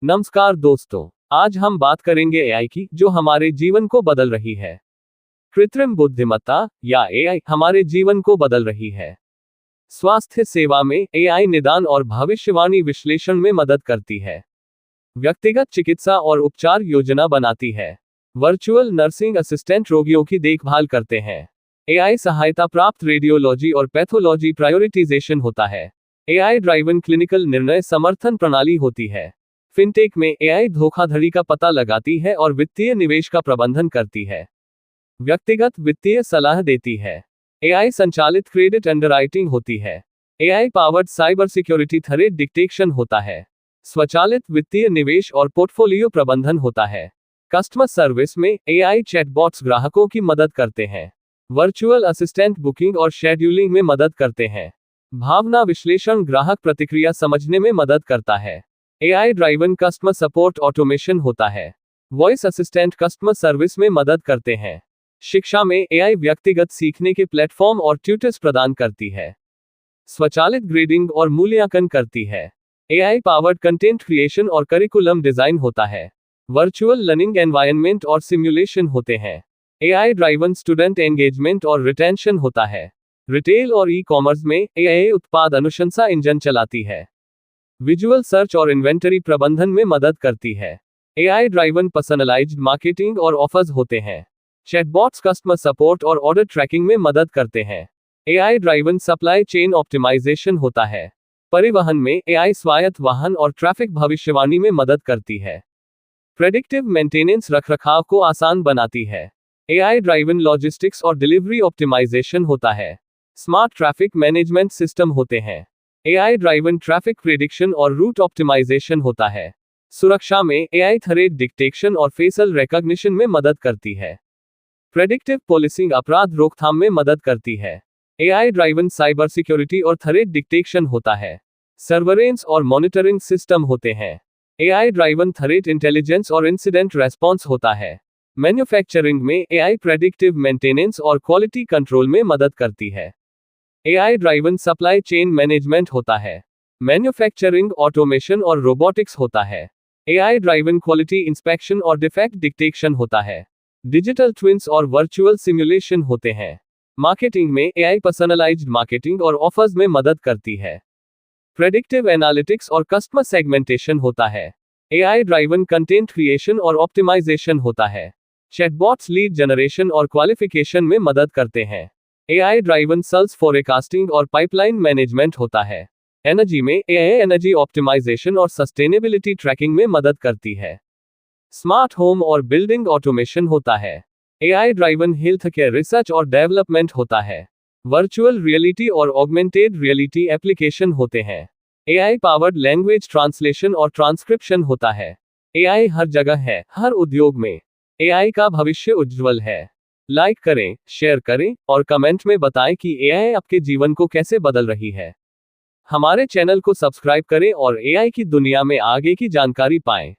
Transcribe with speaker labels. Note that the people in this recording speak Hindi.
Speaker 1: नमस्कार दोस्तों, आज हम बात करेंगे एआई की, जो हमारे जीवन को बदल रही है। कृत्रिम बुद्धिमत्ता या एआई हमारे जीवन को बदल रही है। स्वास्थ्य सेवा में एआई निदान और भविष्यवाणी विश्लेषण में मदद करती है। व्यक्तिगत चिकित्सा और उपचार योजना बनाती है। वर्चुअल नर्सिंग असिस्टेंट रोगियों की देखभाल करते हैं। एआई सहायता प्राप्त रेडियोलॉजी और पैथोलॉजी प्रायोरिटाइजेशन होता है। एआई ड्राइवन क्लिनिकल निर्णय समर्थन प्रणाली होती है। फिनटेक में एआई धोखाधड़ी का पता लगाती है और वित्तीय निवेश का प्रबंधन करती है। व्यक्तिगत वित्तीय सलाह देती है। एआई संचालित क्रेडिट अंडरराइटिंग होती है। AI powered cyber security threat detection होता है। स्वचालित वित्तीय निवेश और पोर्टफोलियो प्रबंधन होता है। कस्टमर सर्विस में एआई चैटबॉट्स ग्राहकों की मदद करते हैं। वर्चुअल असिस्टेंट बुकिंग और शेड्यूलिंग में मदद करते हैं। भावना विश्लेषण ग्राहक प्रतिक्रिया समझने में मदद करता है। AI driven customer support automation होता है। वॉइस असिस्टेंट कस्टमर सर्विस में मदद करते हैं। शिक्षा में एआई व्यक्तिगत सीखने के प्लेटफॉर्म और ट्यूटर्स प्रदान करती है। स्वचालित ग्रेडिंग और मूल्यांकन करती है। एआई पावर्ड कंटेंट क्रिएशन और करिकुलम डिजाइन होता है। वर्चुअल लर्निंग एनवायरनमेंट और सिमुलेशन होते हैं। एआई ड्राइवन स्टूडेंट एंगेजमेंट और रिटेंशन होता है। रिटेल और ई कॉमर्स में एआई उत्पाद अनुशंसा इंजन चलाती है। विजुअल सर्च और इन्वेंटरी प्रबंधन में मदद करती है। एआई ड्राइवन पर्सनलाइज्ड मार्केटिंग और ऑफर्स होते हैं। चैटबॉट्स कस्टमर सपोर्ट और ऑर्डर ट्रैकिंग में मदद करते हैं। AI driven supply chain optimisation होता है। परिवहन में एआई स्वायत्त वाहन और ट्रैफिक भविष्यवाणी में मदद करती है। प्रेडिक्टिव मेंटेनेंस रखरखाव को आसान बनाती है। एआई ड्राइवन लॉजिस्टिक्स और डिलीवरी ऑप्टिमाइजेशन होता है। स्मार्ट ट्रैफिक मैनेजमेंट सिस्टम होते हैं। एआई ड्राइवन ट्रैफिक प्रेडिक्शन और रूट ऑप्टिमाइजेशन होता है। सुरक्षा में एआई थ्रेट डिटेक्शन और फेशियल रिकॉग्निशन में मदद करती है। प्रेडिक्टिव पुलिसिंग अपराध रोकथाम में मदद करती है। एआई ड्राइवन साइबर सिक्योरिटी और थ्रेट डिटेक्शन होता है। सर्वेलेंस और मॉनिटरिंग सिस्टम होते हैं। एआई ड्राइवन थ्रेट इंटेलिजेंस और इंसिडेंट रेस्पॉन्स होता है। मैन्युफैक्चरिंग में एआई प्रेडिक्टिव मेंटेनेंस और क्वालिटी कंट्रोल में मदद करती है। AI driven supply chain management होता है। मैन्युफैक्चरिंग ऑटोमेशन और रोबोटिक्स होता है। एआई ड्राइवन क्वालिटी इंस्पेक्शन और डिफेक्ट डिटेक्शन होता है। डिजिटल ट्विन्स और वर्चुअल सिमुलेशन होते हैं। मार्केटिंग में एआई पर्सनलाइज्ड मार्केटिंग और ऑफर्स में मदद करती है। प्रेडिक्टिव एनालिटिक्स और कस्टमर सेगमेंटेशन होता है। एआई ड्राइवन कंटेंट क्रिएशन और ऑप्टिमाइजेशन होता है। चैटबॉट्स लीड जनरेशन और क्वालिफिकेशन में मदद करते हैं। एआई ड्राइवन सेल्स फोरकास्टिंग और पाइपलाइन मैनेजमेंट होता है। एनर्जी में एआई एनर्जी ऑप्टिमाइजेशन और सस्टेनेबिलिटी ट्रैकिंग में मदद करती है। स्मार्ट होम और बिल्डिंग ऑटोमेशन होता है। AI driven health care research और डेवलपमेंट होता है। वर्चुअल रियलिटी और ऑगमेंटेड रियलिटी एप्लीकेशन होते हैं। एआई पावर्ड लैंग्वेज ट्रांसलेशन और ट्रांसक्रिप्शन होता है। एआई हर जगह है, हर उद्योग में। एआई का भविष्य उज्जवल है। लाइक करें, शेयर करें और कमेंट में बताएं कि एआई आपके जीवन को कैसे बदल रही है। हमारे चैनल को सब्सक्राइब करें और एआई की दुनिया में आगे की जानकारी पाएं।